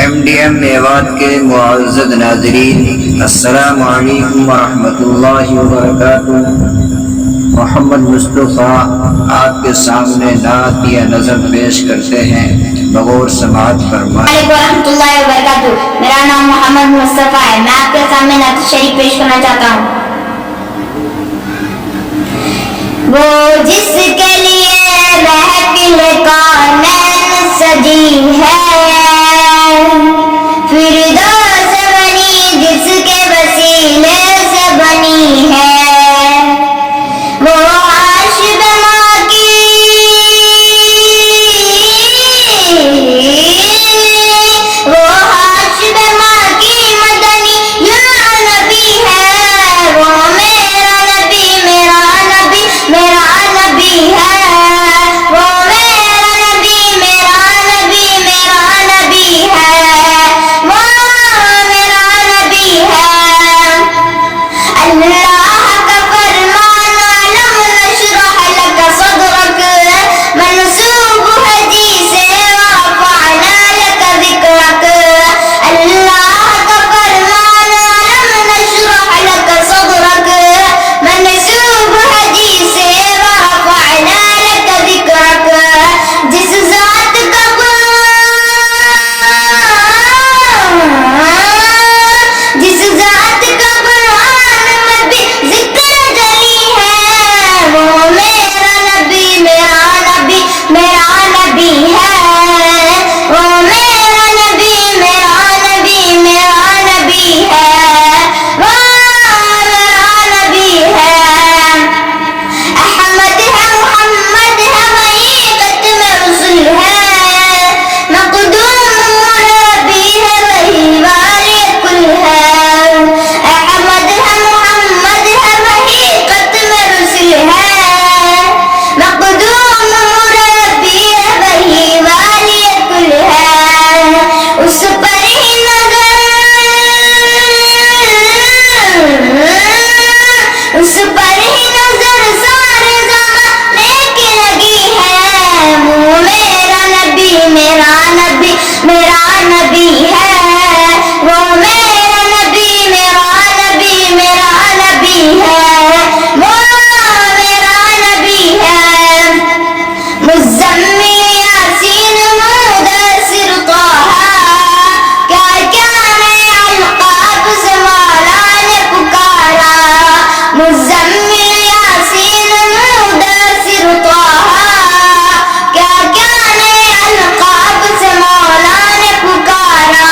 MDM Mewat کے معزز ناظرین، السلام علیکم ورحمۃ اللہ وبرکاتہ۔ محمد مصطفیٰ آپ کے سامنے نعت یا نظم پیش کرتے ہیں، بغور سماعت فرمائیں۔ السلام علیکم ورحمۃ اللہ وبرکاتہ۔ میرا نام محمد مصطفیٰ ہے۔ میں آپ کے سامنے نعت شریف پیش کرنا چاہتا ہوں۔ وہ جس کے لیے محفل کونین سجی ہے، فردوس بنی جس کے وسیلے سے بنی ہے، وہ عرش بما کی، وہ عرش بما کی مدنی یا نبی ہے، وہ میرا نبی میرا نبی میرا نبی ہے، وہ میرا نبی میرا نبی میرا نبی ہے، وہ میرا نبی ہے۔ اللہ کا فرمان لم نشرح لك صدرك، منسوب ہے جی سے ورفعنا لك ذکرک۔ اللہ کا فرمان لم نشرح لك صدرك، منسوب ہے جی سے ورفعنا لك ذکرک۔ جس ذات کا جس ذات کا قرآن میں بھی ذکر جلی ہے، وہ میرا نبی میرا نبی میرا نبی ہے، وہ میرا نبی میرا نبی میرا نبی ہے، وہ میرا نبی ہے۔ احمد ہے محمد ہے حقیقت میں رسول ہے، مقدوم مربی ہے وہی والی کل ہے۔ احمد ہے محمد ہے حقیقت میں رسول ہے، مقدوم مربی ہے وہی والی کل ہے۔ اس پر ہی نظر، اس پر ہی نظر سارے زمانے کی لگی ہے، وہ میرا نبی میرا نبی میرا نبی ہے، وہ میرا نبی میرا نبی میرا نبی ہے، وہ میرا نبی ہے۔ مزمل یاسین مدثر طہ، کیا کیا نئے القاب سے مولا نے پکارا۔ مزمل یاسین مدثر طہ، کیا کیا نئے القاب سے مولا نے پکارا۔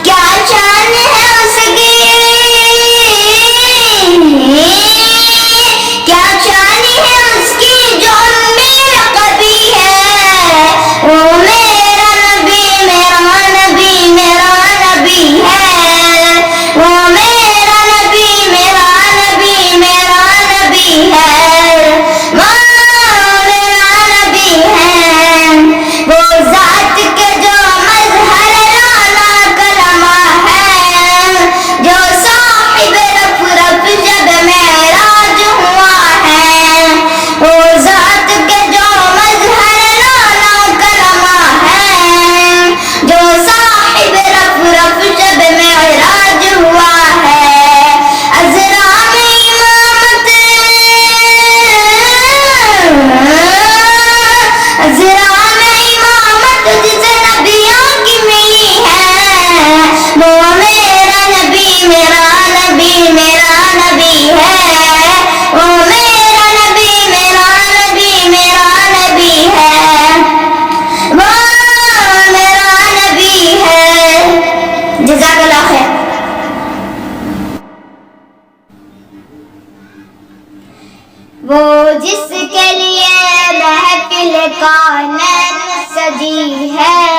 کیا شان ہے اس کی، کیا شان ہے اس کی جو میرا کبھی ہے، وہ میرا نبی میرا نبی میرا نبی ہے، وہ میرا نبی میرا نبی میرا نبی ہے، وہ میرا نبی ہے۔ وہ ذات کے جو مظہر لانا کلمہ ہے، جو صاحب رف رف جب معراج ہوا ہے، وہ ذات کے جو مظہر لانا کلمہ ہے، جو صاحب رف رف جب معراج ہوا ہے۔ عذرا میں امامت، عذرا میں امامت جسے نبیوں کی ملی ہے، وہ میرا نبی میرا نبی میرا نبی ہے، وہ میرا نبی میرا نبی میرا نبی ہے، وہ میرا نبی ہے۔ جزاک اللہ خیر۔ وہ جس کے لیے محفل کونین سجی ہے،